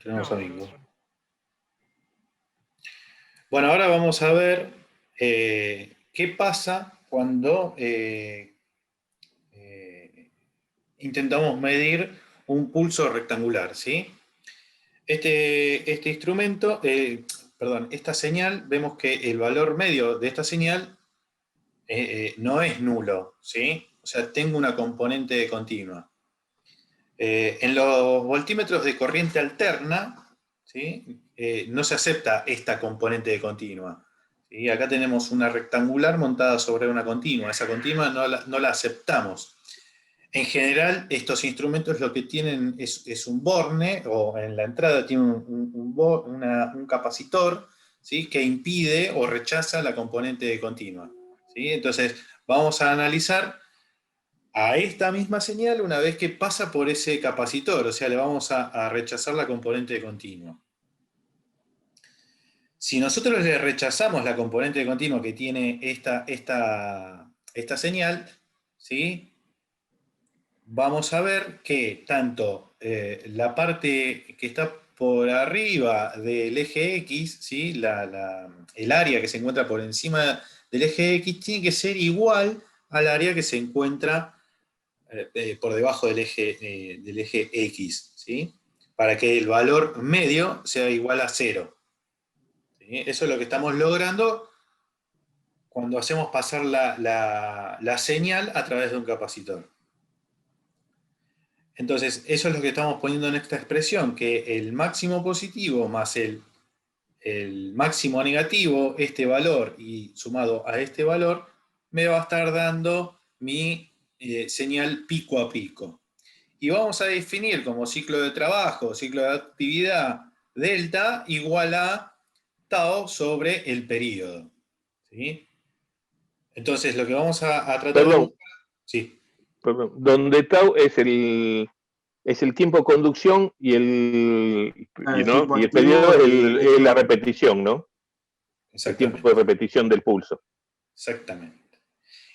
Tenemos a Bingo. Bueno, ahora vamos a ver qué pasa cuando intentamos medir un pulso rectangular, ¿sí? Este instrumento, perdón, esta señal, vemos que el valor medio de esta señal no es nulo, ¿sí? O sea, tengo una componente continua. En los voltímetros de corriente alterna, ¿sí? No se acepta esta componente de continua. ¿Sí? Acá tenemos una rectangular montada sobre una continua. Esa continua no la aceptamos. En general, estos instrumentos lo que tienen es un borne, o en la entrada tiene un capacitor, ¿sí? Que impide o rechaza la componente de continua. ¿Sí? Entonces, vamos a analizar a esta misma señal una vez que pasa por ese capacitor, o sea, le vamos a rechazar la componente de continuo. Si nosotros le rechazamos la componente de continuo que tiene esta señal, ¿sí? Vamos a ver que tanto la parte que está por arriba del eje X, ¿sí? El área que se encuentra por encima del eje X, tiene que ser igual al área que se encuentra por debajo del eje X, ¿sí? Para que el valor medio sea igual a 0. ¿Sí? Eso es lo que estamos logrando cuando hacemos pasar la señal a través de un capacitor. Entonces, eso es lo que estamos poniendo en esta expresión, que el máximo positivo más el máximo negativo, este valor y sumado a este valor, me va a estar dando mi señal pico a pico. Y vamos a definir como ciclo de trabajo, ciclo de actividad, delta igual a tau sobre el periodo. ¿Sí? Entonces, lo que vamos a tratar de Perdón, buscar... Sí, perdón. Donde tau es el tiempo de conducción El ¿no? tiempo Y el periodo activo y el es la tiempo. repetición, ¿no? El tiempo de exactamente. repetición del pulso. Exactamente.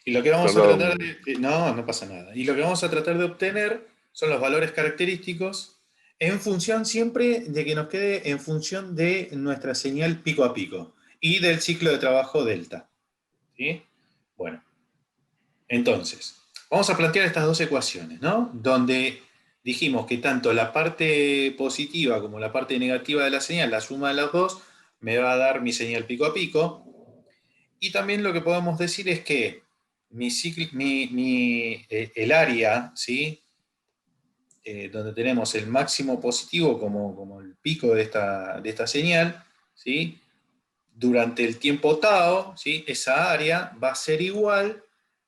Y lo que vamos a tratar Perdón. de... No, no pasa nada. Y lo que vamos a tratar de obtener son los valores característicos en función siempre de que nos quede en función de nuestra señal pico a pico y del ciclo de trabajo delta. ¿Sí? Bueno, entonces, vamos a plantear estas dos ecuaciones, ¿no? Donde dijimos que tanto la parte positiva como la parte negativa de la señal, la suma de las dos, me va a dar mi señal pico a pico. Y también lo que podemos decir es que el área, ¿sí? Donde tenemos el máximo positivo como el pico de esta señal, ¿sí? Durante el tiempo tau, ¿sí? Esa área va a ser igual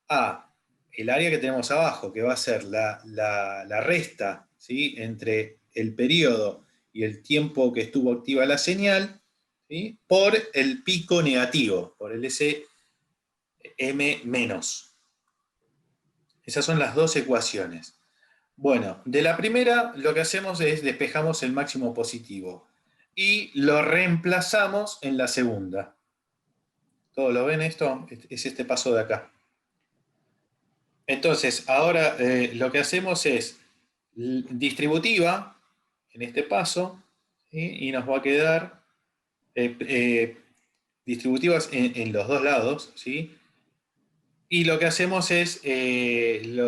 a el área que tenemos abajo, que va a ser la resta, ¿sí? Entre el periodo y el tiempo que estuvo activa la señal, ¿sí? Por el pico negativo, por el SM menos. Esas son las dos ecuaciones. Bueno, de la primera lo que hacemos es despejamos el máximo positivo y lo reemplazamos en la segunda. ¿Todos lo ven esto? Es este paso de acá. Entonces, ahora lo que hacemos es distributiva en este paso, ¿sí? Y nos va a quedar distributivas en los dos lados, ¿sí? Y lo que hacemos es el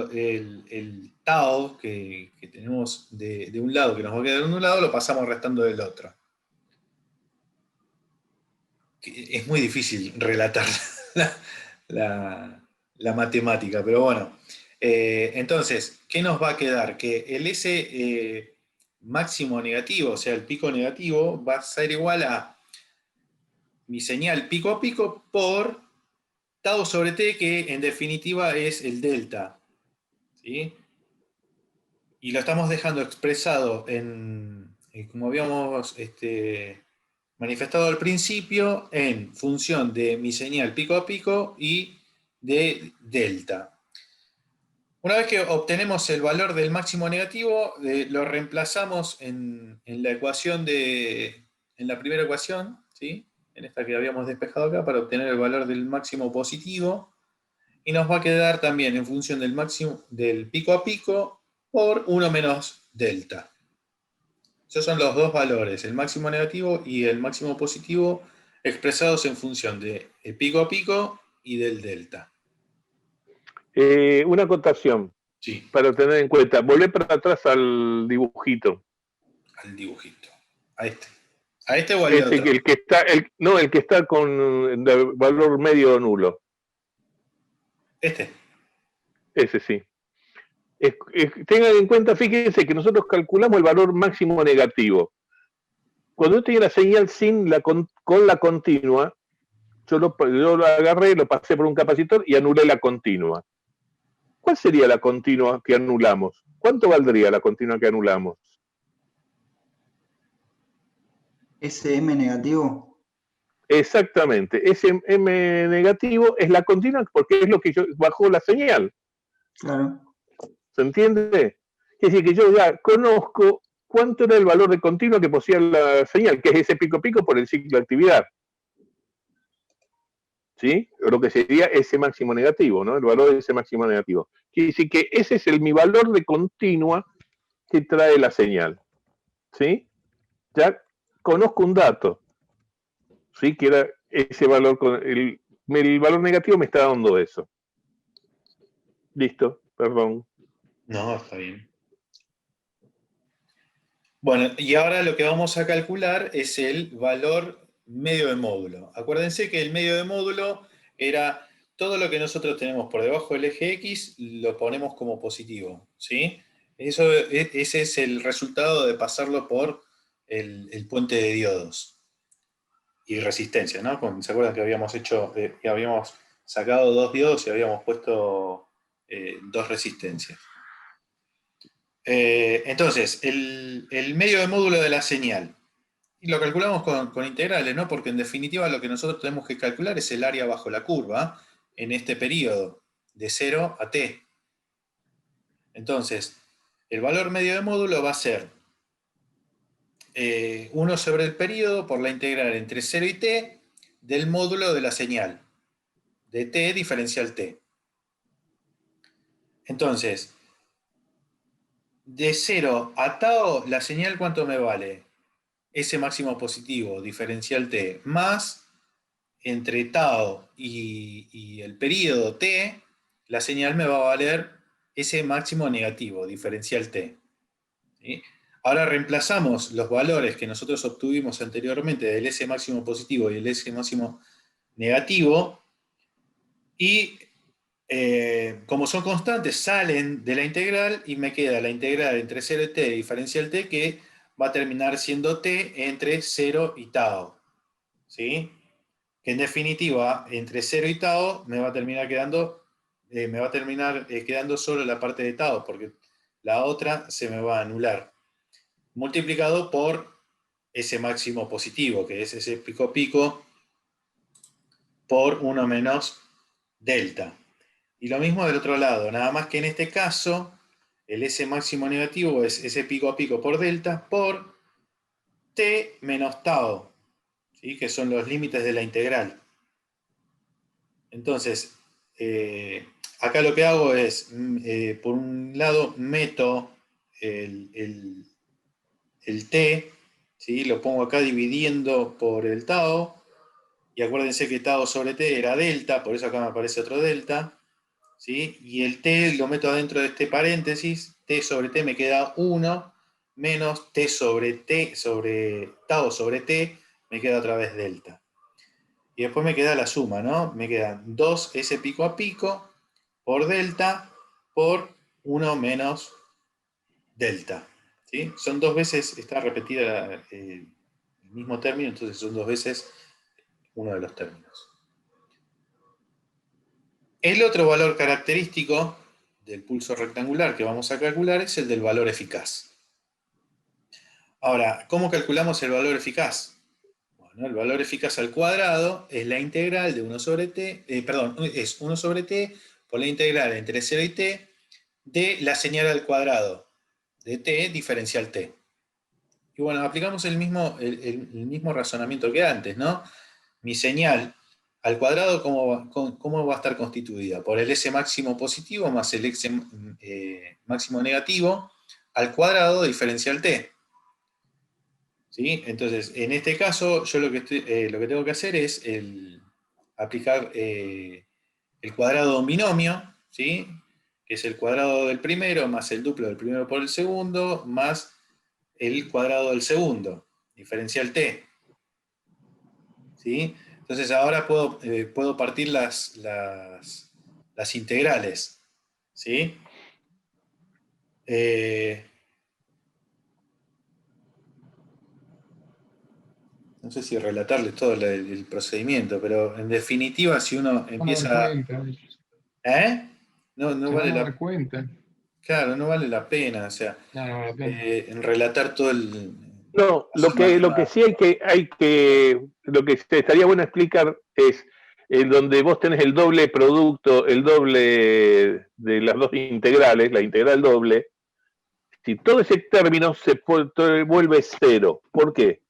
tau que tenemos de un lado, que nos va a quedar de un lado, lo pasamos restando del otro. Es muy difícil relatar la, la matemática, pero bueno. Entonces, ¿qué nos va a quedar? Que el S máximo negativo, o sea, el pico negativo, va a ser igual a mi señal pico a pico por tau sobre t, que en definitiva es el delta. ¿Sí? Y lo estamos dejando expresado como habíamos manifestado al principio, en función de mi señal pico a pico y de delta. Una vez que obtenemos el valor del máximo negativo, lo reemplazamos en la ecuación en la primera ecuación, ¿sí? En esta que habíamos despejado acá, para obtener el valor del máximo positivo, y nos va a quedar también en función del máximo del pico a pico por 1 menos delta. Esos son los dos valores, el máximo negativo y el máximo positivo, expresados en función de pico a pico y del delta. Una acotación Sí, para tener en cuenta. Volvé para atrás al dibujito. al dibujito. A este. ¿A este o al de Ese otro? que el que está, no, el que está con el valor medio nulo. Este. Ese sí. Tengan en cuenta, fíjense que nosotros calculamos el valor máximo negativo. Cuando yo tenía la señal con la continua, yo lo agarré, lo pasé por un capacitor y anulé la continua. ¿Cuál sería la continua que anulamos? ¿Cuánto valdría la continua que anulamos? SM negativo. Exactamente, ese M negativo es la continua porque es lo que yo bajó la señal. Claro. ¿Se entiende? Es decir, que yo ya conozco cuánto era el valor de continua que poseía la señal, que es ese pico pico por el ciclo de actividad. ¿Sí? Lo que sería ese máximo negativo, ¿no? El valor de ese máximo negativo. Quiere decir que ese es mi valor de continua que trae la señal. ¿Sí? Ya conozco un dato. ¿Sí? Que era ese valor, el valor negativo me está dando eso. Listo, perdón. No, está bien. Bueno, y ahora lo que vamos a calcular es el valor medio de módulo. Acuérdense que el medio de módulo era todo lo que nosotros tenemos por debajo del eje X, lo ponemos como positivo, ¿sí? Ese es el resultado de pasarlo por el puente de diodos y resistencia, ¿no? ¿Se acuerdan que habíamos hecho, que habíamos sacado 2 diodos y habíamos puesto 2 resistencias? Entonces, el medio de módulo de la señal. Y lo calculamos con integrales, ¿no? Porque en definitiva lo que nosotros tenemos que calcular es el área bajo la curva en este periodo, de 0 a t. Entonces, el valor medio de módulo va a ser 1 sobre el periodo por la integral entre 0 y t del módulo de la señal, de t diferencial t. Entonces, de 0 a tau, la señal, ¿cuánto me vale? Ese máximo positivo, diferencial t, más entre tau y el periodo t, la señal me va a valer ese máximo negativo, diferencial t. ¿Sí? Ahora reemplazamos los valores que nosotros obtuvimos anteriormente del S máximo positivo y el S máximo negativo, y como son constantes, salen de la integral y me queda la integral entre 0 y t diferencial t, que va a terminar siendo t entre 0 y tau. ¿Sí? Que en definitiva, entre 0 y tau me va a terminar quedando, quedando solo la parte de tau, porque la otra se me va a anular. Multiplicado por ese máximo positivo, que es ese pico pico, por 1 menos delta. Y lo mismo del otro lado, nada más que en este caso, el S máximo negativo es ese pico a pico por delta por t menos tau, ¿sí? Que son los límites de la integral. Entonces, acá lo que hago es, por un lado, meto el t, ¿sí? Lo pongo acá dividiendo por el tau, y acuérdense que tau sobre t era delta, por eso acá me aparece otro delta, ¿sí? Y el t lo meto adentro de este paréntesis, t sobre t me queda 1, menos t sobre tau sobre t, me queda otra vez delta. Y después me queda la suma, ¿no? Me quedan 2 S pico a pico por delta por 1 menos delta. ¿Sí? Son 2 veces, está repetida el mismo término, entonces son 2 veces uno de los términos. El otro valor característico del pulso rectangular que vamos a calcular es el del valor eficaz. Ahora, ¿cómo calculamos el valor eficaz? Bueno, el valor eficaz al cuadrado es la integral de 1 sobre t, es 1 sobre t por la integral entre 0 y t de la señal al cuadrado de t diferencial t. Y bueno, aplicamos el mismo razonamiento que antes, ¿no? Mi señal al cuadrado, ¿cómo va a estar constituida? Por el S máximo positivo más el S máximo negativo al cuadrado diferencial t. ¿sí? Entonces, en este caso, yo lo que tengo que hacer es aplicar el cuadrado de un binomio, ¿sí? Que es el cuadrado del primero más el duplo del primero por el segundo, más el cuadrado del segundo, diferencial t. ¿Sí? Entonces ahora puedo partir las integrales. ¿Sí? No sé si relatarles todo el procedimiento, pero en definitiva, si uno Van a dar empieza... cuenta, ¿Eh? No se van vale a dar cuenta. Claro, no vale la pena, o sea, No, no vale la pena. en relatar todo el... No, lo que sí lo que estaría bueno explicar es donde vos tenés el doble producto, el doble de las dos integrales, la integral doble, si todo ese término vuelve cero. ¿Por qué?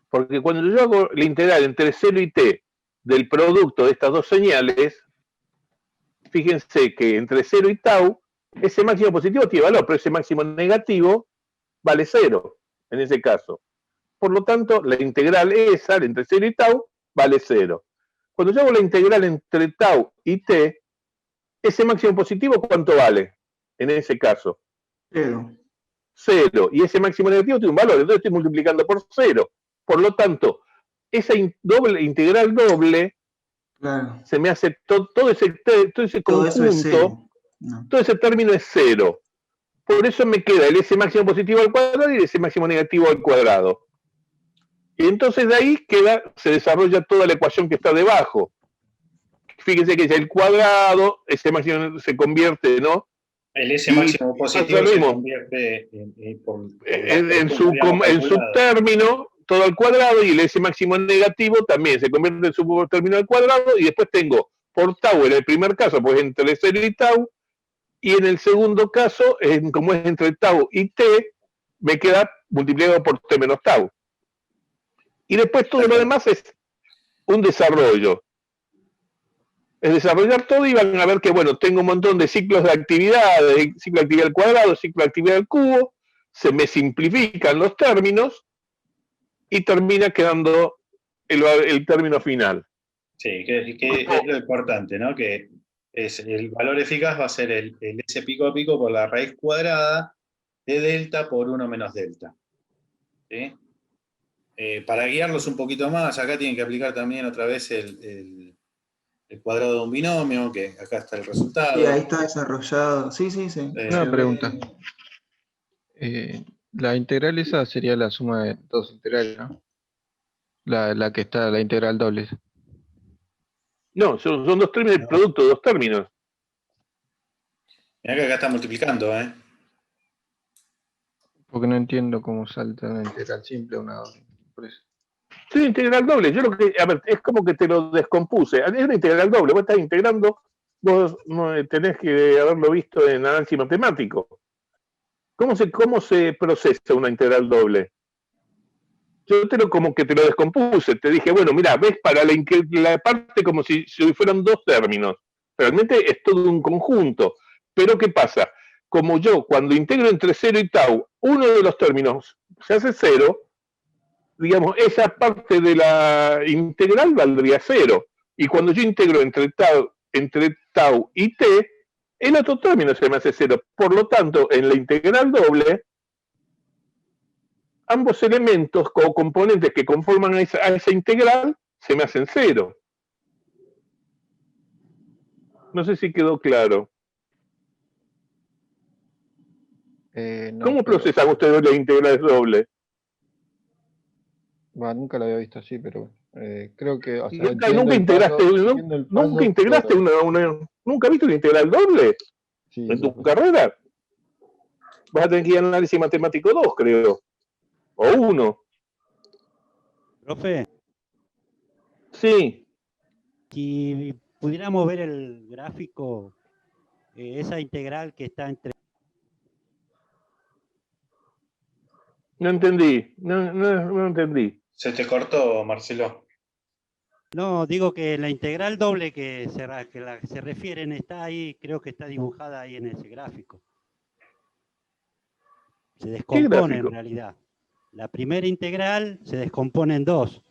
Porque cuando yo hago la integral entre 0 y t del producto de estas dos señales, fíjense que entre 0 y tau, ese máximo positivo tiene valor, pero ese máximo negativo vale 0 en ese caso. Por lo tanto, la integral esa, entre 0 y tau, vale 0. Cuando yo hago la integral entre tau y t, ese máximo positivo, ¿cuánto vale en ese caso? 0. 0. Y ese máximo negativo tiene un valor, entonces estoy multiplicando por 0. Por lo tanto, esa integral doble, Claro. se me hace todo ese Todo eso es conjunto, 0. No. todo ese término es 0. Por eso me queda el S máximo positivo al cuadrado y el S máximo negativo al cuadrado. Y entonces de ahí se desarrolla toda la ecuación que está debajo. Fíjense que es el cuadrado, ese máximo se convierte, ¿no? El S máximo positivo se convierte en su término, todo al cuadrado, y el S máximo negativo también se convierte en su término al cuadrado, y después tengo por tau en el primer caso, pues entre 0 y tau, y en el segundo caso, como es entre tau y t, me queda multiplicado por t menos tau. Y después todo lo demás es un desarrollo. Es desarrollar todo y van a ver que, bueno, tengo un montón de ciclos de actividad, ciclo de actividad al cuadrado, ciclo de actividad al cubo, se me simplifican los términos y termina quedando el término final. Sí, que es lo importante, ¿no? Que el valor eficaz va a ser el S pico a pico por la raíz cuadrada de delta por 1 menos delta. ¿Sí? Para guiarlos un poquito más, acá tienen que aplicar también otra vez el cuadrado de un binomio, que acá está el resultado. Sí, ahí está desarrollado. Sí. Una pregunta. La integral esa sería la suma de dos integrales, ¿no? La que está, la integral doble. No, son dos términos, el producto de dos términos. Mirá que acá está multiplicando, ¿eh? Porque no entiendo cómo salta una integral simple a una doble. Por eso. Sí, integral doble. Yo lo que, a ver, es como que te lo descompuse. Es una integral doble. Vos estás integrando, vos tenés que haberlo visto en análisis matemático. ¿Cómo se procesa una integral doble? Yo como que te lo descompuse. Te dije, bueno, mira, ves para la parte como si fueran dos términos. Realmente es todo un conjunto. Pero ¿qué pasa? Como yo, cuando integro entre 0 y tau, uno de los términos se hace 0, digamos, esa parte de la integral valdría 0. Y cuando yo integro entre tau y t, el otro término se me hace 0. Por lo tanto, en la integral doble, ambos elementos o componentes que conforman a esa integral se me hacen 0. No sé si quedó claro. No, ¿Cómo pero, procesan ustedes las integrales dobles? nunca lo había visto así, pero creo que, o sea, Nunca integraste, nunca viste una integral doble Sí, en tu carrera. Vas a tener que ir a análisis matemático 2, creo. O 1. Profe, Sí. si pudiéramos ver el gráfico, esa integral que está entre... No entendí. No entendí. Se te cortó, Marcelo. No, digo que la integral doble que se refieren está ahí, creo que está dibujada ahí en ese gráfico. Se descompone en realidad. La primera integral se descompone en dos.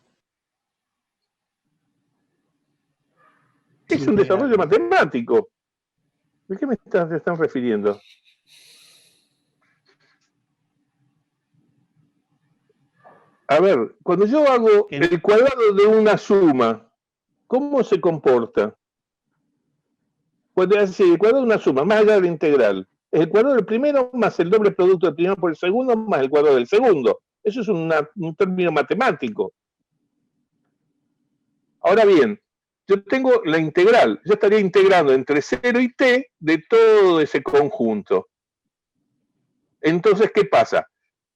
Es un desarrollo matemático. ¿De qué se están refiriendo? A ver, cuando yo hago el cuadrado de una suma, ¿cómo se comporta? Cuando es el cuadrado de una suma, más allá de la integral, es el cuadrado del primero más el doble producto del primero por el segundo más el cuadrado del segundo. Eso es un término matemático. Ahora bien, yo tengo la integral. Yo estaría integrando entre 0 y t de todo ese conjunto. Entonces, ¿qué pasa?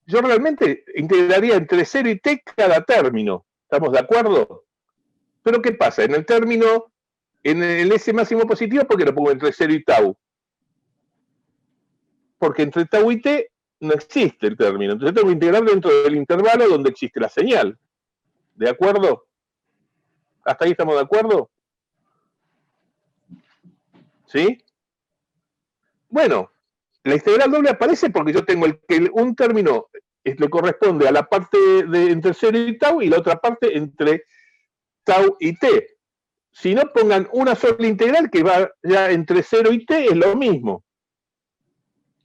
Yo realmente integraría entre 0 y t cada término. ¿Estamos de acuerdo? Pero ¿qué pasa? En el término, en el S máximo positivo, ¿por qué lo pongo entre 0 y tau? Porque entre tau y t no existe el término. Entonces tengo que integrar dentro del intervalo donde existe la señal. ¿De acuerdo? ¿Hasta ahí estamos de acuerdo? ¿Sí? Bueno, la integral doble aparece porque yo tengo un término le corresponde a la parte de entre 0 y tau y la otra parte entre tau y t. Si no, pongan una sola integral que va ya entre 0 y t, es lo mismo.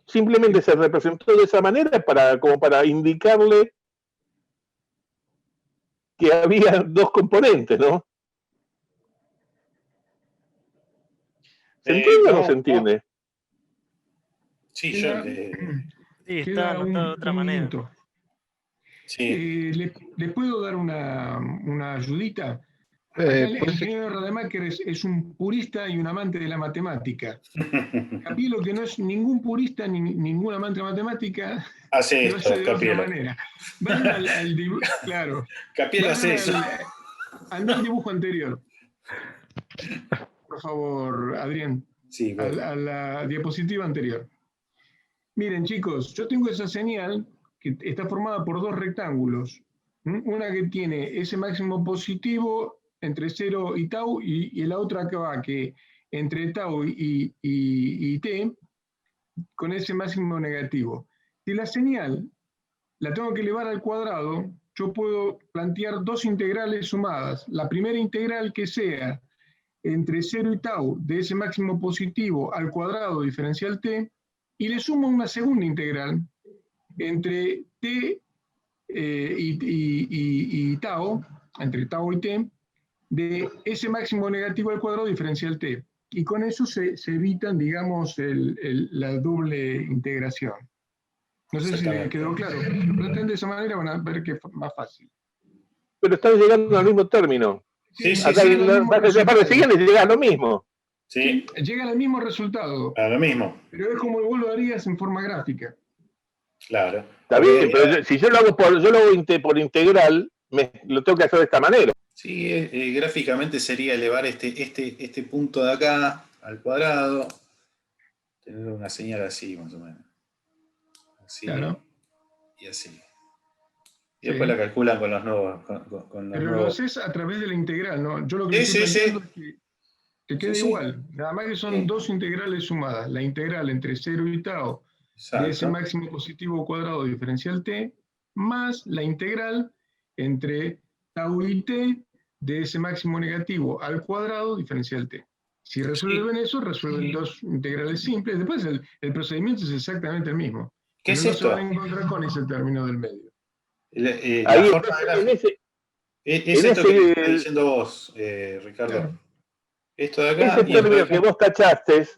Simplemente se representó de esa manera como para indicarle que había dos componentes, ¿no? ¿Se entiende o no se entiende? Sí, yo... Sí, está anotado de otra manera. Sí. ¿Le puedo dar una ayudita? El ingeniero Rademacher es un purista y un amante de la matemática. Capielo, que no es ningún purista ni ningún amante de matemática, hace lo esto, hace de Capielo. otra manera. Vayan al dibujo, claro. Capielo hace eso. Anda al dibujo anterior. Por favor, Adrián. Sí, bueno. A la diapositiva anterior. Miren, chicos, yo tengo esa señal que está formada por dos rectángulos. Una que tiene ese máximo positivo entre 0 y tau, y la otra que va que entre tau y t, con ese máximo negativo. Si la señal la tengo que elevar al cuadrado, yo puedo plantear dos integrales sumadas. La primera integral que sea entre 0 y tau de ese máximo positivo al cuadrado diferencial t, y le sumo una segunda integral entre t y tau, entre tau y t, de ese máximo negativo al cuadrado diferencial t. Y con eso se evitan, digamos, la doble integración. No sé si le quedó claro. Si lo plantean de esa manera van a ver que es más fácil. Pero están llegando al mismo término. Sí, sí, Hasta sí. la parte siguiente llega a lo mismo. Sí. Llega al mismo resultado. A lo mismo. Pero es como vos lo harías en forma gráfica. Claro. Está bien, pero si yo lo hago por integral, lo tengo que hacer de esta manera. Sí, gráficamente sería elevar este punto de acá al cuadrado, tener una señal así más o menos. Así, claro. Y así. Y después la calculan con los nuevos. Pero lo haces a través de la integral, ¿no? Yo lo que estoy planteando es que quede igual. Nada más que son dos integrales sumadas. La integral entre 0 y tau de ese máximo positivo cuadrado diferencial t, más la integral entre tau y t de ese máximo negativo al cuadrado diferencial t. Si resuelven eso, resuelven dos integrales simples. Después el procedimiento es exactamente el mismo. ¿Qué es esto? No se van a encontrar con ese término del medio. Ahí es esto que estás diciendo vos, Ricardo. Claro. Esto de acá. Ese término que vos tachaste,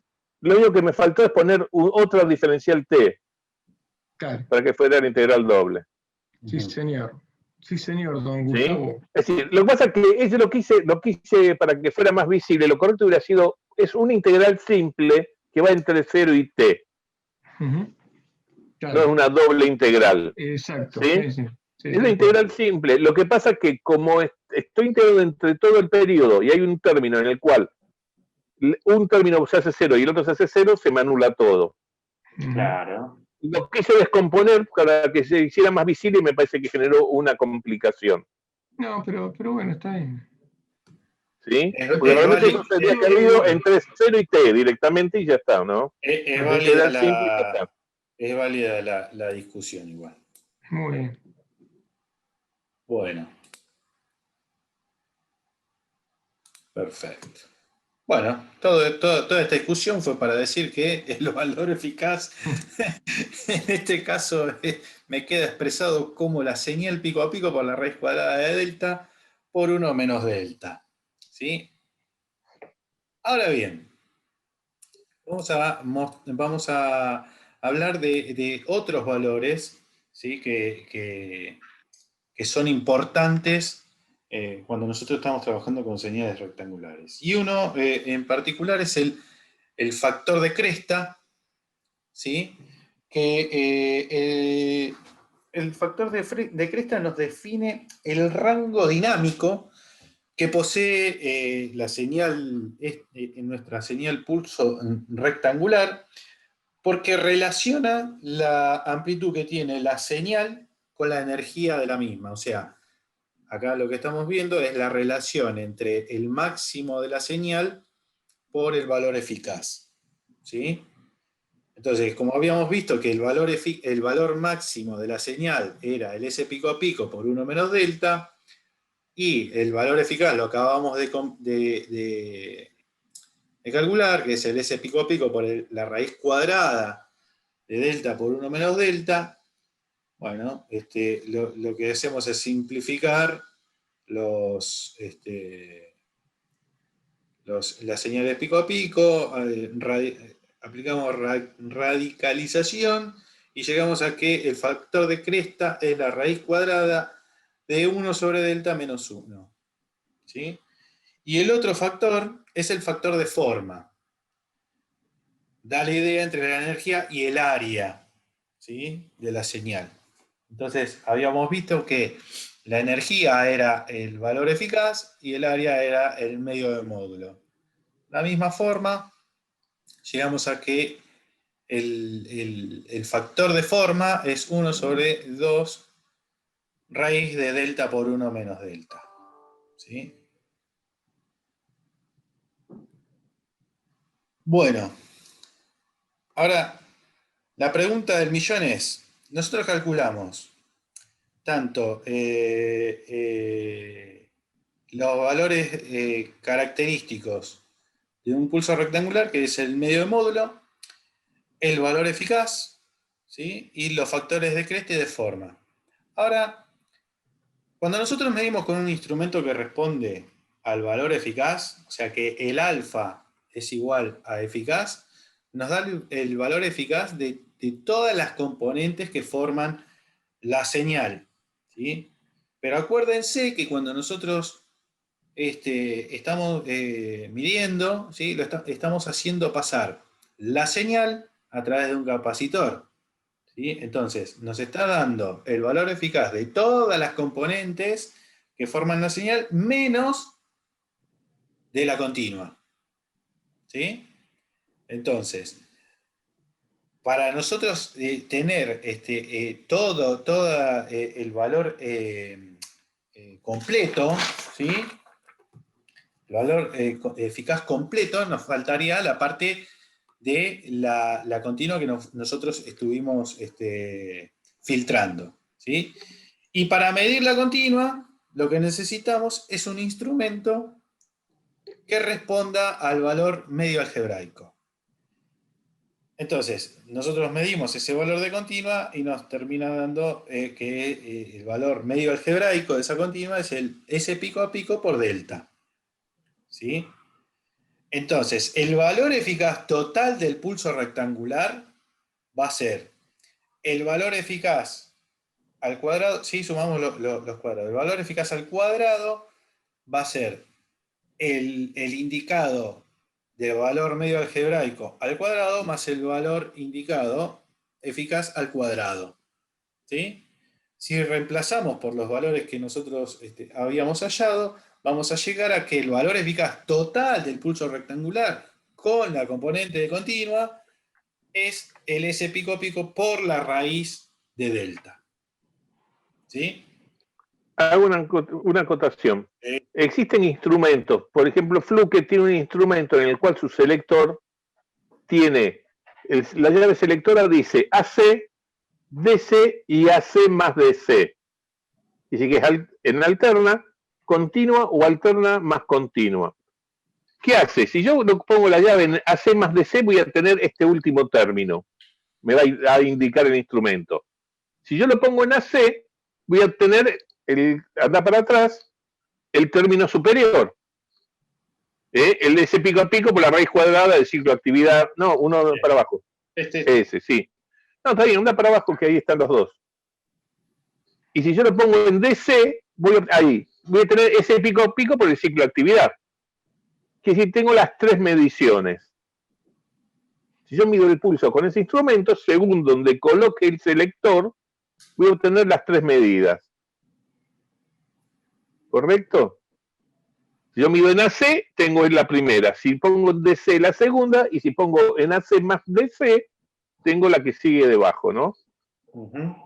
lo único que me faltó es poner otra diferencial t. Claro. Para que fuera la integral doble. Sí, señor. Sí, señor, don Gustavo. ¿Sí? Es decir, lo que pasa es que eso lo quise para que fuera más visible. Lo correcto hubiera sido, es una integral simple que va entre 0 y t. Claro. No es una doble integral. Exacto. ¿Sí? Sí. Es una integral simple. Lo que pasa es que como estoy integrando entre todo el periodo y hay un término en el cual un término se hace 0 y el otro se hace 0, se me anula todo. Claro. Lo quise descomponer para que se hiciera más visible y me parece que generó una complicación. No, pero bueno, está bien. ¿Sí? Porque realmente eso sería caído entre 0 y t directamente y ya está, ¿no? Es válida la discusión igual. Muy bien. Bueno. Perfecto. Bueno, toda esta discusión fue para decir que el valor eficaz, en este caso, me queda expresado como la señal pico a pico por la raíz cuadrada de delta por 1 menos delta. ¿Sí? Ahora bien, vamos a hablar de otros valores, ¿sí? que son importantes cuando nosotros estamos trabajando con señales rectangulares. Y uno en particular es el factor de cresta, ¿sí? Que el factor de cresta nos define el rango dinámico que posee la señal, en nuestra señal pulso rectangular, porque relaciona la amplitud que tiene la señal con la energía de la misma. O sea, acá lo que estamos viendo es la relación entre el máximo de la señal por el valor eficaz. ¿Sí? Entonces, como habíamos visto que el valor máximo de la señal era el S pico a pico por 1 menos delta, y el valor eficaz lo acabamos de calcular, que es el S pico a pico por la raíz cuadrada de delta por 1 menos delta. Bueno, lo que hacemos es simplificar las señales pico a pico, aplicamos radicalización y llegamos a que el factor de cresta es la raíz cuadrada de 1 sobre delta menos 1. ¿Sí? Y el otro factor es el factor de forma. Da la idea entre la energía y el área, ¿sí? De la señal. Entonces, habíamos visto que la energía era el valor eficaz y el área era el medio de módulo. De la misma forma, llegamos a que el factor de forma es 1 sobre 2 raíz de delta por 1 menos delta. ¿Sí? Bueno, ahora la pregunta del millón es, nosotros calculamos tanto los valores característicos de un pulso rectangular, que es el medio de módulo, el valor eficaz, ¿sí? Y los factores de cresta y de forma. Ahora, cuando nosotros medimos con un instrumento que responde al valor eficaz, o sea que el alfa es igual a eficaz, nos da el valor eficaz de todas las componentes que forman la señal. ¿Sí? Pero acuérdense que cuando nosotros estamos midiendo, ¿sí? Estamos haciendo pasar la señal a través de un capacitor. ¿Sí? Entonces, nos está dando el valor eficaz de todas las componentes que forman la señal, menos de la continua. ¿Sí? Entonces, para nosotros tener todo el valor completo, ¿sí? El valor eficaz completo, nos faltaría la parte de la continua que nosotros estuvimos filtrando. ¿Sí? Y para medir la continua, lo que necesitamos es un instrumento que responda al valor medio algebraico. Entonces, nosotros medimos ese valor de continua y nos termina dando que el valor medio algebraico de esa continua es el S pico a pico por delta. ¿Sí? Entonces, el valor eficaz total del pulso rectangular va a ser el valor eficaz al cuadrado, sí, sumamos los cuadrados. El valor eficaz al cuadrado va a ser el indicado del valor medio algebraico al cuadrado más el valor indicado eficaz al cuadrado. ¿Sí? Si reemplazamos por los valores que nosotros habíamos hallado, vamos a llegar a que el valor eficaz total del pulso rectangular con la componente de continua es el S pico pico por la raíz de delta. ¿Sí? Hago una acotación. Existen instrumentos, por ejemplo, Fluke tiene un instrumento en el cual su selector tiene, la llave selectora dice AC, DC y AC más DC. Dice que es en alterna, continua o alterna más continua. ¿Qué hace? Si yo pongo la llave en AC más DC, voy a tener este último término. Me va a indicar el instrumento. Si yo lo pongo en AC, voy a tener, anda para atrás, el término superior. El ese pico a pico por la raíz cuadrada del ciclo de actividad. No, uno para abajo. Ese, sí. No, está bien, anda para abajo que ahí están los dos. Y si yo lo pongo en DC, voy a tener ese pico a pico por el ciclo de actividad. Que si tengo las tres mediciones. Si yo mido el pulso con ese instrumento, según donde coloque el selector, voy a obtener las tres medidas. ¿Correcto? Si yo mido en AC, tengo en la primera. Si pongo en DC, la segunda. Y si pongo en AC más DC, tengo la que sigue debajo, ¿no?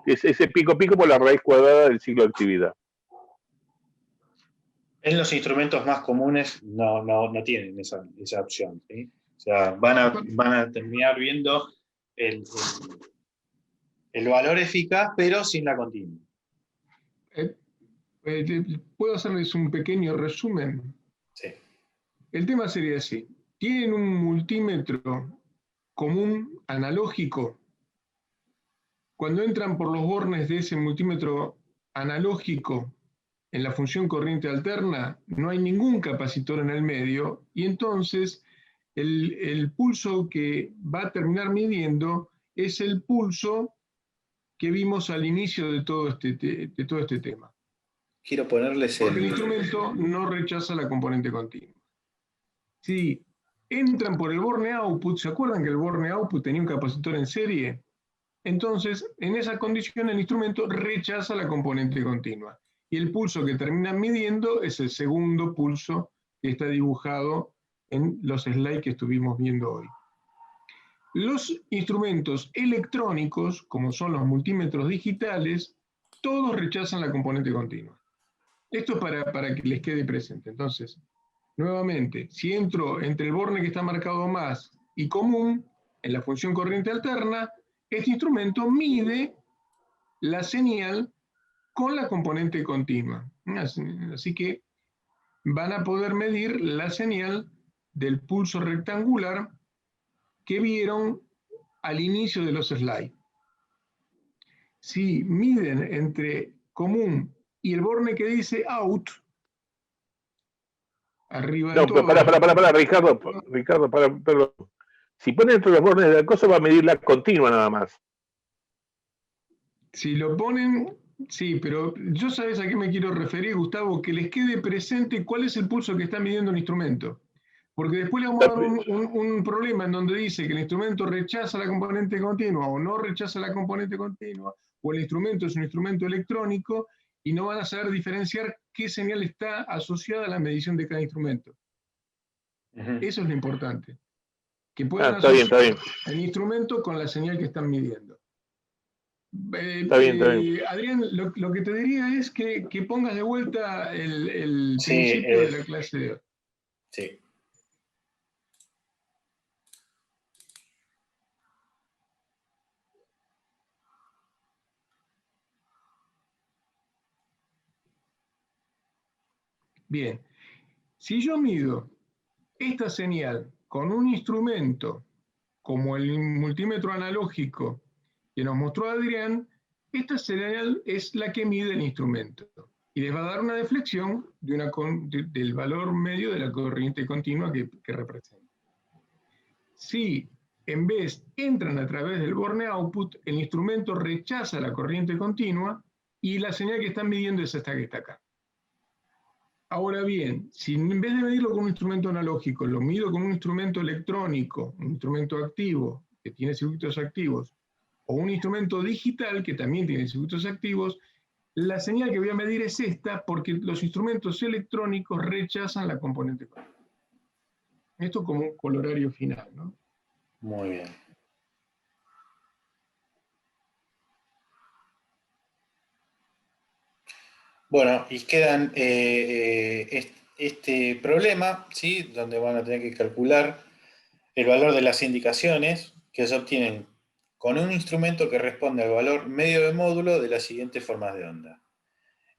Es ese pico a pico por la raíz cuadrada del ciclo de actividad. En los instrumentos más comunes no tienen esa opción, ¿sí? O sea, van a terminar viendo el valor eficaz, pero sin la continua. ¿Puedo hacerles un pequeño resumen? Sí. El tema sería así. Tienen un multímetro común analógico. Cuando entran por los bornes de ese multímetro analógico en la función corriente alterna, no hay ningún capacitor en el medio, y entonces el pulso que va a terminar midiendo es el pulso que vimos al inicio de todo este tema. Quiero ponerles Porque el instrumento no rechaza la componente continua. Si entran por el borne output, ¿se acuerdan que el borne output tenía un capacitor en serie? Entonces, en esa condición el instrumento rechaza la componente continua. Y el pulso que terminan midiendo es el segundo pulso que está dibujado en los slides que estuvimos viendo hoy. Los instrumentos electrónicos, como son los multímetros digitales, todos rechazan la componente continua. Esto es para que les quede presente. Entonces, nuevamente, si entro entre el borne que está marcado más y común, en la función corriente alterna, este instrumento mide la señal con la componente continua. Así que van a poder medir la señal del pulso rectangular que vieron al inicio de los slides. Si miden entre común y el borne que dice out, arriba de todo... Para, Ricardo, perdón. Si pone entre los bornes de la cosa, va a medir la continua nada más. Si lo ponen, sí, pero yo sabes a qué me quiero referir, Gustavo, que les quede presente cuál es el pulso que está midiendo el instrumento. Porque después le vamos a dar un problema en donde dice que el instrumento rechaza la componente continua o no rechaza la componente continua, o el instrumento es un instrumento electrónico y no van a saber diferenciar qué señal está asociada a la medición de cada instrumento. Eso es lo importante. Que puedan asociar el instrumento con la señal que están midiendo. Está bien. Adrián, lo que te diría es que pongas de vuelta el principio de la clase de hoy. Sí. Bien, si yo mido esta señal con un instrumento como el multímetro analógico que nos mostró Adrián, esta señal es la que mide el instrumento y les va a dar una deflexión del valor medio de la corriente continua que representa. Si en vez entran a través del borne output, el instrumento rechaza la corriente continua y la señal que están midiendo es esta que está acá. Ahora bien, si en vez de medirlo con un instrumento analógico, lo mido con un instrumento electrónico, un instrumento activo, que tiene circuitos activos, o un instrumento digital, que también tiene circuitos activos, la señal que voy a medir es esta, porque los instrumentos electrónicos rechazan la componente continua. Esto como un colorario final, ¿no? Muy bien. Bueno, y quedan este problema, ¿sí? Donde van a tener que calcular el valor de las indicaciones que se obtienen con un instrumento que responde al valor medio de módulo de las siguientes formas de onda.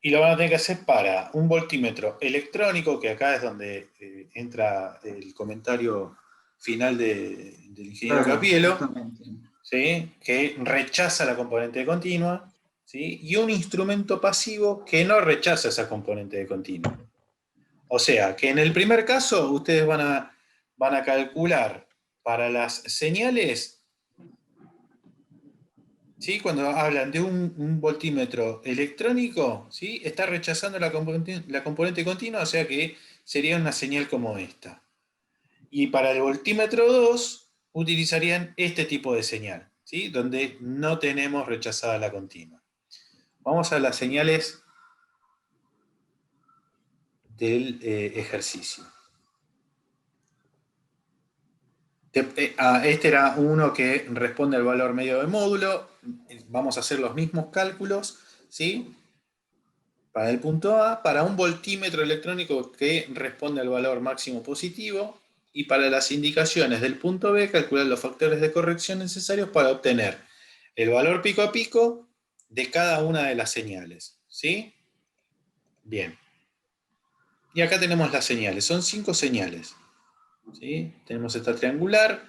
Y lo van a tener que hacer para un voltímetro electrónico, que acá es donde entra el comentario final del ingeniero Claro, Capielo, justamente. ¿sí? Que rechaza la componente de continua, ¿sí? Y un instrumento pasivo que no rechaza esa componente de continua. O sea, que en el primer caso ustedes van a calcular para las señales, ¿sí? Cuando hablan de un voltímetro electrónico, ¿sí? Está rechazando la componente continua, o sea que sería una señal como esta. Y para el voltímetro 2 utilizarían este tipo de señal, ¿sí? Donde no tenemos rechazada la continua. Vamos a las señales del ejercicio. Este era uno que responde al valor medio del módulo. Vamos a hacer los mismos cálculos, ¿sí? Para el punto A, para un voltímetro electrónico que responde al valor máximo positivo, y para las indicaciones del punto B, calcular los factores de corrección necesarios para obtener el valor pico a pico de cada una de las señales, ¿sí? Bien. Y acá tenemos las señales, son 5 señales, ¿sí? Tenemos esta triangular,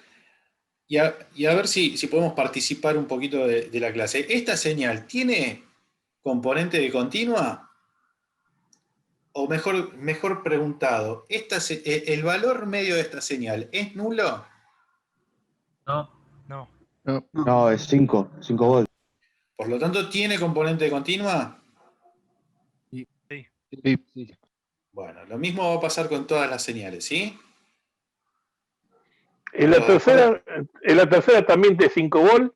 y a ver si podemos participar un poquito de la clase. ¿Esta señal tiene componente de continua? O mejor preguntado, ¿el valor medio de esta señal es nulo? No. No. No, es 5 volts. Por lo tanto, ¿tiene componente de continua? Sí. Sí. Bueno, lo mismo va a pasar con todas las señales, ¿sí? En la tercera también de 5 volts.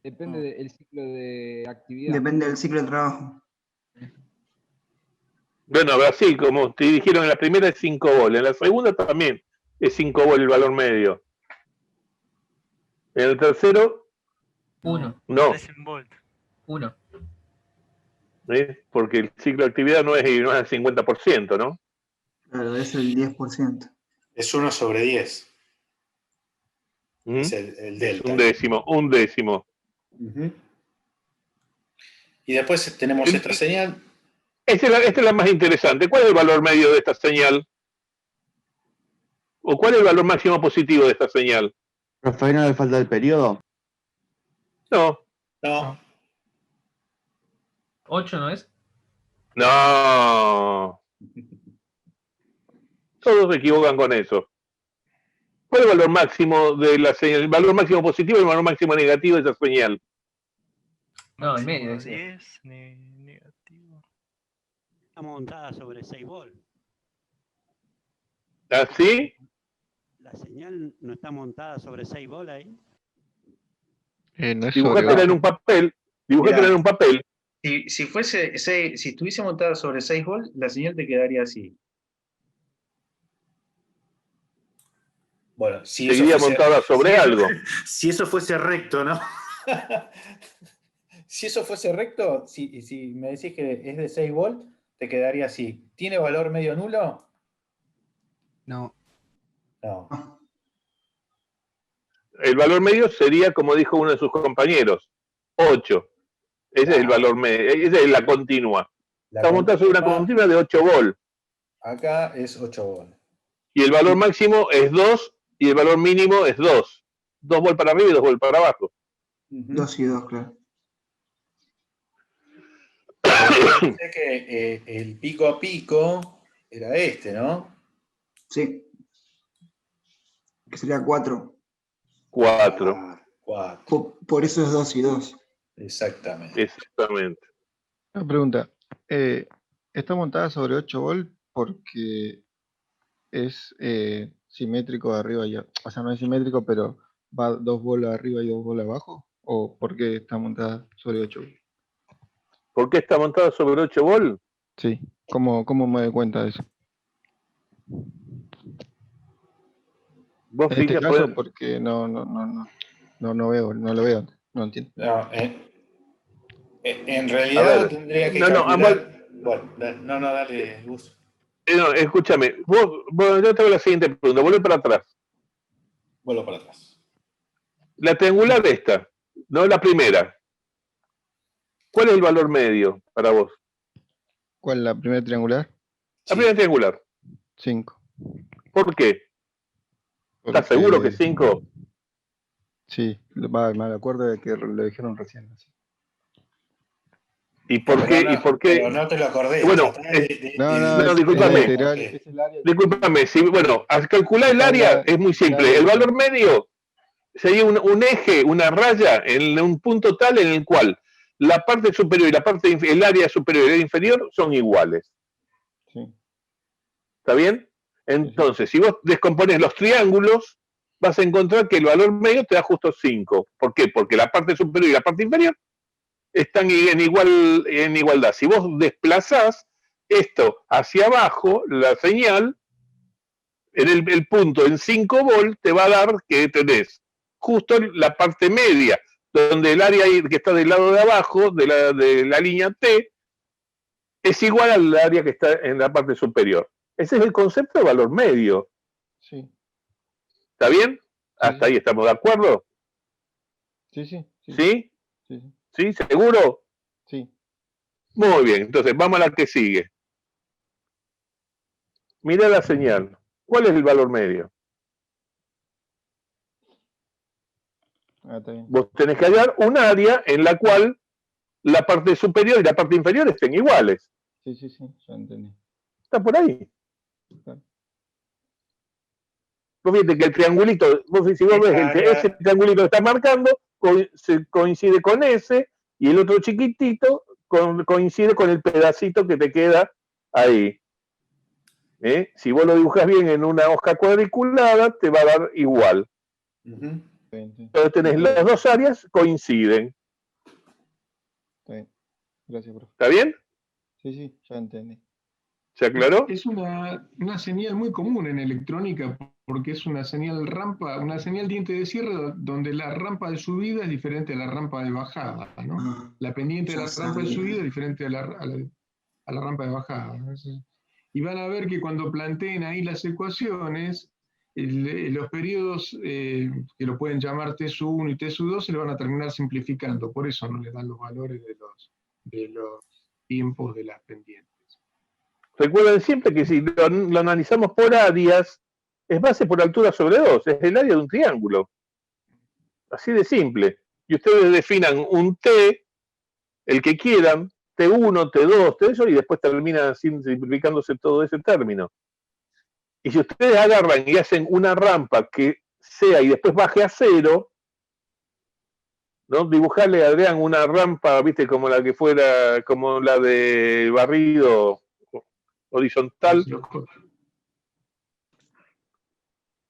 Depende del ciclo de actividad. Depende del ciclo de trabajo. Bueno, así como te dijeron, en la primera es 5 volts, en la segunda también es 5 volts el valor medio. En el tercero, 1. no, 3 en volt. 1. porque el ciclo de actividad no es el 50%, ¿no? Claro, es el 10%. Es 1 sobre 10. ¿Mm? Es el delta. Un décimo. Uh-huh. Y después tenemos esta señal. Esta es la más interesante. ¿Cuál es el valor medio de esta señal? ¿O cuál es el valor máximo positivo de esta señal? ¿Rafael no le falta el periodo? No. 8 ¿no es? No. Todos se equivocan con eso. ¿Cuál es el valor máximo de la señal? ¿El valor máximo positivo y el valor máximo negativo de esa señal? No, el medio. 10 negativo. Está montada sobre 6 volts. ¿Así? La señal no está montada sobre 6 volts ahí. No es Dibujátela en un papel. Dibujátela en un papel. Si estuviese montada sobre 6 volts, la señal te quedaría así. Bueno, si Seguiría montada sobre algo. Si eso fuese recto, ¿no? Si eso fuese recto, si me decís que es de 6 volts, te quedaría así. ¿Tiene valor medio nulo? No. No. El valor medio sería, como dijo uno de sus compañeros, 8. Ese es el valor medio, esa es la continua. Está montada sobre una continua de 8 volts. Acá es 8 volts. Y el valor máximo es 2 y el valor mínimo es 2. 2 volts para arriba y 2 volts para abajo. 2 y 2, claro. Sé que el pico a pico era este, ¿no? Sí. Que sería 4. 4. Por eso es 2 y 2. Exactamente. Una pregunta. ¿Está montada sobre 8 volts porque es simétrico de arriba y abajo? O sea, no es simétrico, pero va 2 volts arriba y 2 volts abajo. ¿O por qué está montada sobre 8 volts? ¿Por qué está montada sobre 8 volts? Sí. ¿Cómo me doy cuenta de eso? ¿Vos En este fijas, caso, porque no veo, no lo veo, no entiendo. No, en realidad tendría que calcular... Bueno, dale, Gus. No, escúchame, yo te hago la siguiente pregunta, volver para atrás. Vuelvo para atrás. La triangular esta, no la primera. ¿Cuál es el valor medio para vos? ¿Cuál es la primera triangular? La primera triangular. 5. ¿Por qué? ¿Estás seguro que 5? Sí, me acuerdo de que lo dijeron recién. Sí. ¿Y por qué? ¿Y por Pero qué? no te lo acordé. Bueno, No, discúlpame. integral, es el área. Discúlpame, sí, bueno, al calcular el área es muy simple. El valor medio sería un eje, una raya en un punto tal en el cual la parte superior y la parte el área superior y el área inferior son iguales. Sí. ¿Está bien? Entonces, si vos descompones los triángulos, vas a encontrar que el valor medio te da justo 5. ¿Por qué? Porque la parte superior y la parte inferior están en igualdad. Si vos desplazás esto hacia abajo, la señal, en el punto en 5 volt, te va a dar que tenés justo la parte media, donde el área que está del lado de abajo, de la línea T, es igual al área que está en la parte superior. Ese es el concepto de valor medio. Sí. ¿Está bien? ¿Hasta ahí estamos de acuerdo? Sí, sí. ¿Sí? Sí. ¿Sí? ¿Seguro? Sí. Muy bien, entonces vamos a la que sigue. Mira la señal. ¿Cuál es el valor medio? Está bien. Vos tenés que hallar un área en la cual la parte superior y la parte inferior estén iguales. Sí, ya entendí. Está por ahí. Claro. Vos fíjate que el triangulito, si vos ves ese triangulito que está marcando, coincide con ese, y el otro chiquitito coincide con el pedacito que te queda ahí. Si vos lo dibujas bien en una hoja cuadriculada, te va a dar igual. Entonces tenés las dos áreas, coinciden. Está bien. Gracias, profe. ¿Está bien? Sí, ya entendí. ¿Se aclaró? Es una señal muy común en electrónica porque es una señal rampa, una señal diente de cierre donde la rampa de subida es diferente a la rampa de bajada, ¿no? La pendiente de la rampa de subida es diferente a la rampa de bajada. Y van a ver que cuando planteen ahí las ecuaciones, los periodos que lo pueden llamar T1 y T2 se le van a terminar simplificando, por eso no le dan los valores de los tiempos de las pendientes. Recuerden siempre que si lo analizamos por áreas, es base por altura sobre 2, es el área de un triángulo. Así de simple. Y ustedes definan un T, el que quieran, T1, T2, T2, y después termina simplificándose todo ese término. Y si ustedes agarran y hacen una rampa que sea y después baje a 0, ¿no? Dibujarle a Adrián una rampa, viste, como la que fuera, como la de barrido horizontal.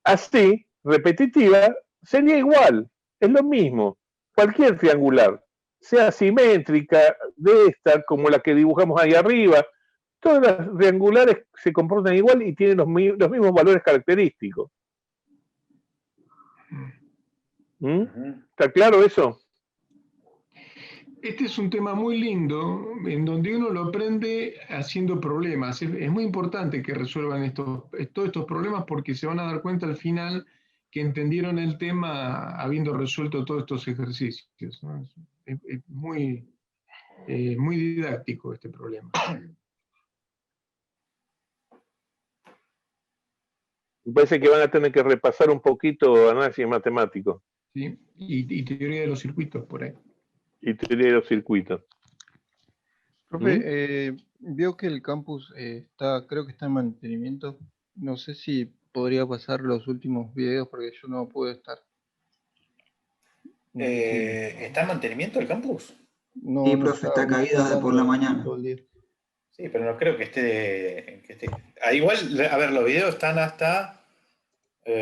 Así, repetitiva, sería igual, es lo mismo. Cualquier triangular, sea simétrica, de esta, como la que dibujamos ahí arriba, todas las triangulares se comportan igual y tienen los mismos valores característicos. ¿Está claro eso? Este es un tema muy lindo en donde uno lo aprende haciendo problemas. Es muy importante que resuelvan todos estos problemas porque se van a dar cuenta al final que entendieron el tema habiendo resuelto todos estos ejercicios, ¿no? Es muy didáctico este problema. Me parece que van a tener que repasar un poquito análisis matemático. ¿Sí? Y teoría de los circuitos por ahí. Y teoría de los circuitos. Profe, veo que el campus creo que está en mantenimiento. No sé si podría pasar los últimos videos porque yo no puedo estar. ¿Está en mantenimiento el campus? No, Sí, no profe, está caída por la mañana. todo el día. Sí, pero no creo que esté... igual, a ver, los videos están hasta la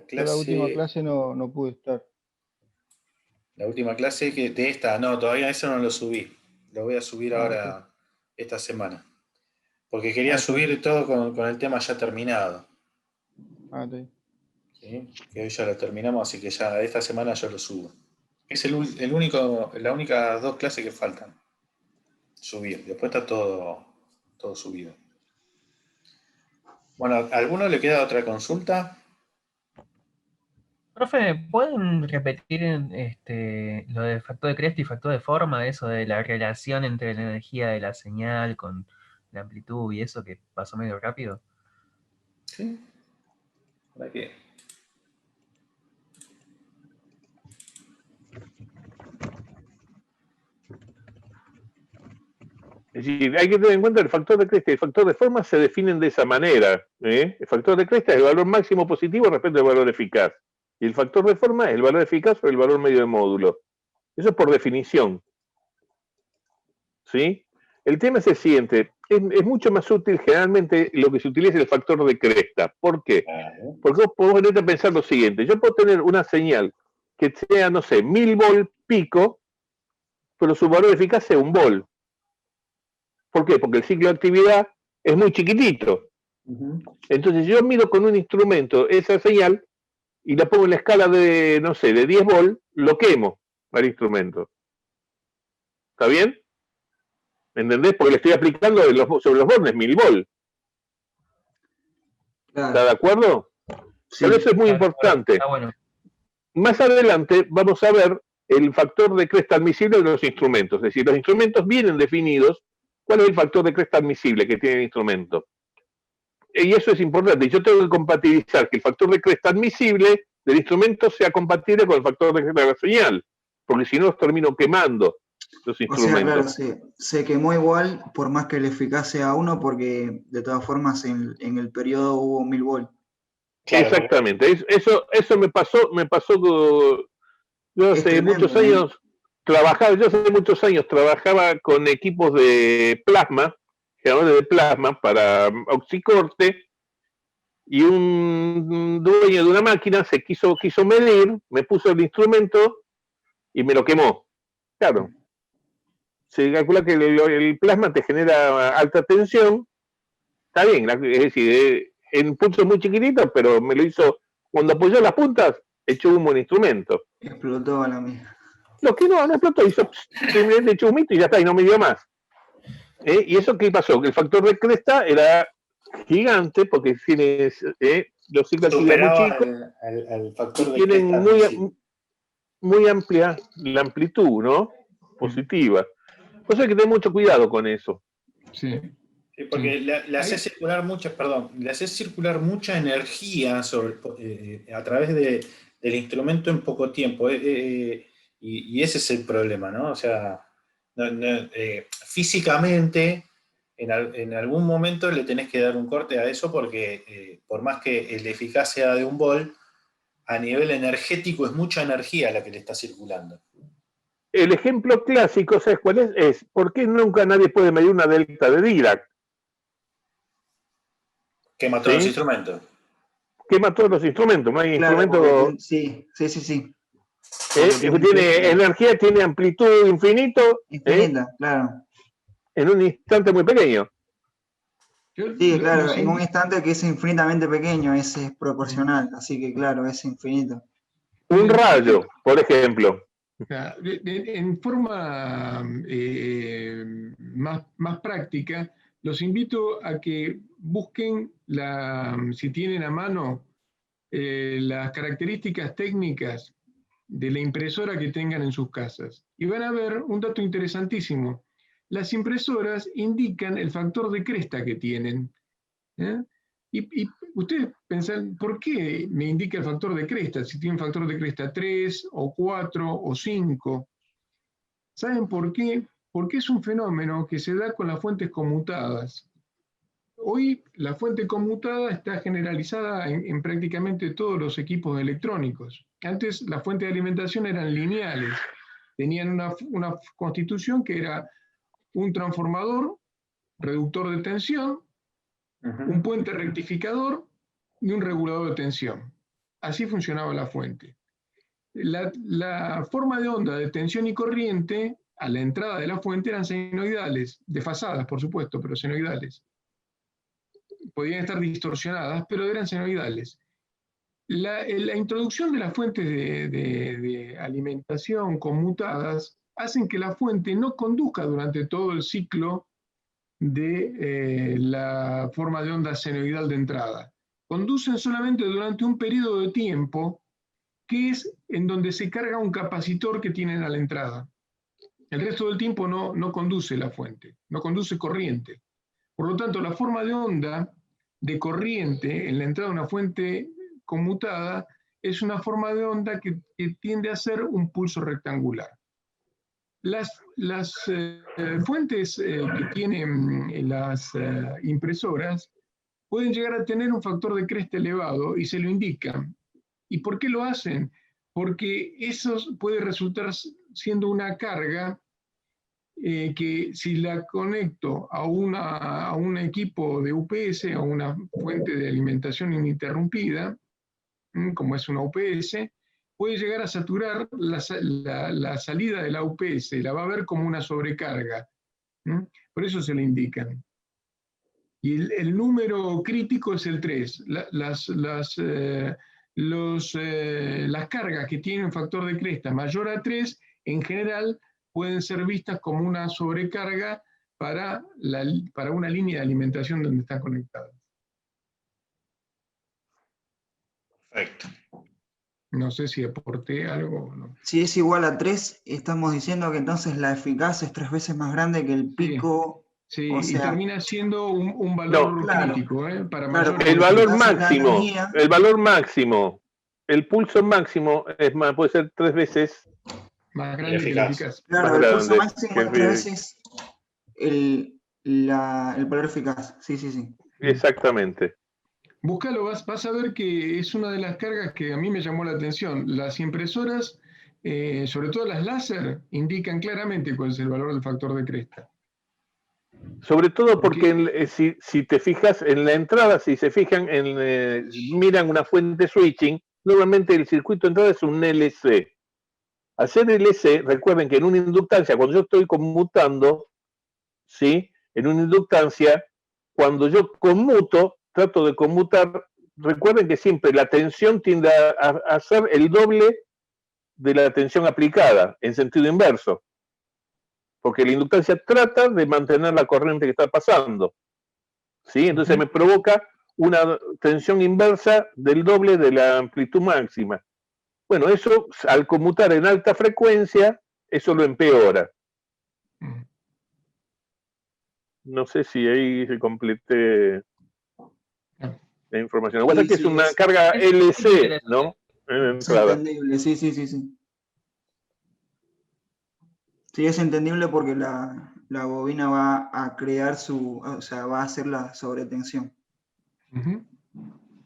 Yo la última clase... clase no pude estar. La última clase de esta, no, todavía eso no lo subí. Lo voy a subir ahora esta semana. Porque quería subir todo con el tema ya terminado. ¿Sí? Que hoy ya lo terminamos, así que ya esta semana yo lo subo. Es la única 2 clases que faltan subir. Después está todo subido. Bueno, ¿a alguno le queda otra consulta? Profe, ¿pueden repetir lo del factor de cresta y factor de forma, eso de la relación entre la energía de la señal con la amplitud y eso que pasó medio rápido? ¿Sí? ¿Para qué? Es decir, hay que tener en cuenta el factor de cresta y el factor de forma se definen de esa manera. El factor de cresta es el valor máximo positivo respecto al valor eficaz. Y el factor de forma es el valor eficaz sobre el valor medio de módulo. Eso es por definición. ¿Sí? El tema es el siguiente. Es mucho más útil, generalmente, lo que se utiliza es el factor de cresta. ¿Por qué? Porque vos podés ponerte a pensar lo siguiente. Yo puedo tener una señal que sea, no sé, 1000 volt pico, pero su valor eficaz sea 1 volt. ¿Por qué? Porque el ciclo de actividad es muy chiquitito. Entonces, yo mido con un instrumento esa señal y la pongo en la escala de, no sé, de 10 volt, lo quemo al instrumento. ¿Está bien? ¿Me entendés? Porque le estoy aplicando sobre los bordes 1000 volt. ¿Está Claro. de acuerdo? Sí. Pero eso es muy Claro, importante. está bueno. Más adelante vamos a ver el factor de cresta admisible de los instrumentos. Es decir, los instrumentos vienen definidos. ¿Cuál es el factor de cresta admisible que tiene el instrumento? Y eso es importante. Yo tengo que compatibilizar que el factor de cresta admisible del instrumento sea compatible con el factor de cresta de la señal, porque si no los termino quemando los O sea, instrumentos. claro, se quemó igual, por más que la eficaz sea 1, porque de todas formas en el periodo hubo 1000 volt. Claro, Exactamente. Eso me pasó yo Es hace tremendo, muchos años trabajaba con equipos de plasma, generadores de plasma para oxicorte, y un dueño de una máquina se quiso medir, me puso el instrumento y me lo quemó. Claro, se calcula que el plasma te genera alta tensión, está bien, es decir, en pulsos muy chiquititos, pero me lo hizo, cuando apoyó las puntas, echó humo el instrumento. Explotó a la mía. Lo que no explotó, hizo simplemente echó humito y ya está, y no me dio más. ¿Y eso qué pasó? Que el factor de cresta era gigante, porque tiene los ciclos de actividad muy superaba chicos al y factor de tienen cresta admisible. muy amplia la amplitud, ¿no? Positiva. Por eso hay que tener mucho cuidado con eso. Sí. Sí, porque Sí. le haces circular mucha energía a través del instrumento en poco tiempo. Y ese es el problema, ¿no? O sea, físicamente, en algún momento le tenés que dar un corte a eso porque por más que el eficaz sea de 1 volt, a nivel energético es mucha energía la que le está circulando. El ejemplo clásico, ¿sabes cuál es? Es ¿por qué nunca nadie puede medir una delta de Dirac? Quema todos los ¿Sí? instrumentos. Quema todos los instrumentos, no hay Claro, instrumento. porque sí. Tiene energía, tiene amplitud infinito, Infinita, claro. en un instante muy pequeño. Sí, claro, en un instante que es infinitamente pequeño, ese es proporcional, así que claro, es infinito. Un rayo, por ejemplo. En forma más práctica, los invito a que busquen, si tienen a mano, las características técnicas de la impresora que tengan en sus casas. Y van a ver un dato interesantísimo. Las impresoras indican el factor de cresta que tienen. Y ustedes pensan, ¿por qué me indica el factor de cresta? Si tiene un factor de cresta 3 o 4 o 5. ¿Saben por qué? Porque es un fenómeno que se da con las fuentes conmutadas. Hoy la fuente conmutada está generalizada en prácticamente todos los equipos electrónicos. Antes las fuentes de alimentación eran lineales. Tenían una constitución que era un transformador, reductor de tensión, un puente rectificador y un regulador de tensión. Así funcionaba la fuente. La forma de onda de tensión y corriente a la entrada de la fuente eran senoidales, desfasadas por supuesto, pero senoidales. Podían estar distorsionadas, pero eran senoidales. La introducción de las fuentes de alimentación conmutadas hacen que la fuente no conduzca durante todo el ciclo de la forma de onda senoidal de entrada. Conducen solamente durante un periodo de tiempo que es en donde se carga un capacitor que tienen a la entrada. El resto del tiempo no conduce la fuente, no conduce corriente. Por lo tanto, la forma de onda de corriente en la entrada de una fuente conmutada es una forma de onda que tiende a ser un pulso rectangular. Las fuentes que tienen las impresoras pueden llegar a tener un factor de cresta elevado y se lo indican. ¿Y por qué lo hacen? Porque eso puede resultar siendo una carga que si la conecto a un equipo de UPS, a una fuente de alimentación ininterrumpida, como es una UPS, puede llegar a saturar la salida de la UPS, la va a ver como una sobrecarga. Por eso se le indican. Y el número crítico es el 3. Las cargas que tienen factor de cresta mayor a 3, en general, pueden ser vistas como una sobrecarga para una línea de alimentación donde están conectadas. Perfecto. No sé si aporté algo o no. Si es igual a 3, estamos diciendo que entonces la eficacia es 3 veces más grande que el pico. Sí, o y sea, termina siendo un valor claro, crítico, para claro, mayores El valor eficacia de la máximo, energía. el valor máximo, el pulso máximo es más, puede ser 3 veces más grande que la eficacia. más Claro, el pulso grande máximo que es 3 veces el valor eficaz. Sí, sí, sí. Exactamente. Búscalo, vas a ver que es una de las cargas que a mí me llamó la atención. Las impresoras, sobre todo las láser, indican claramente cuál es el valor del factor de cresta. Sobre todo porque si te fijas en la entrada, si se fijan, miran una fuente switching, normalmente el circuito de entrada es un LC. Al ser LC, recuerden que en una inductancia, cuando yo estoy conmutando, ¿sí? En una inductancia, cuando yo conmuto, trato de conmutar, recuerden que siempre la tensión tiende a ser el doble de la tensión aplicada, en sentido inverso. Porque la inductancia trata de mantener la corriente que está pasando. ¿Sí? Entonces me provoca una tensión inversa del doble de la amplitud máxima. Bueno, eso al conmutar en alta frecuencia, eso lo empeora. No sé si ahí se complete la información. Lo que pasa es que es una carga LC, ¿no? En Es entrada. entendible, sí, sí, sí, sí. Sí, es entendible porque la bobina va a crear va a hacer la sobretensión.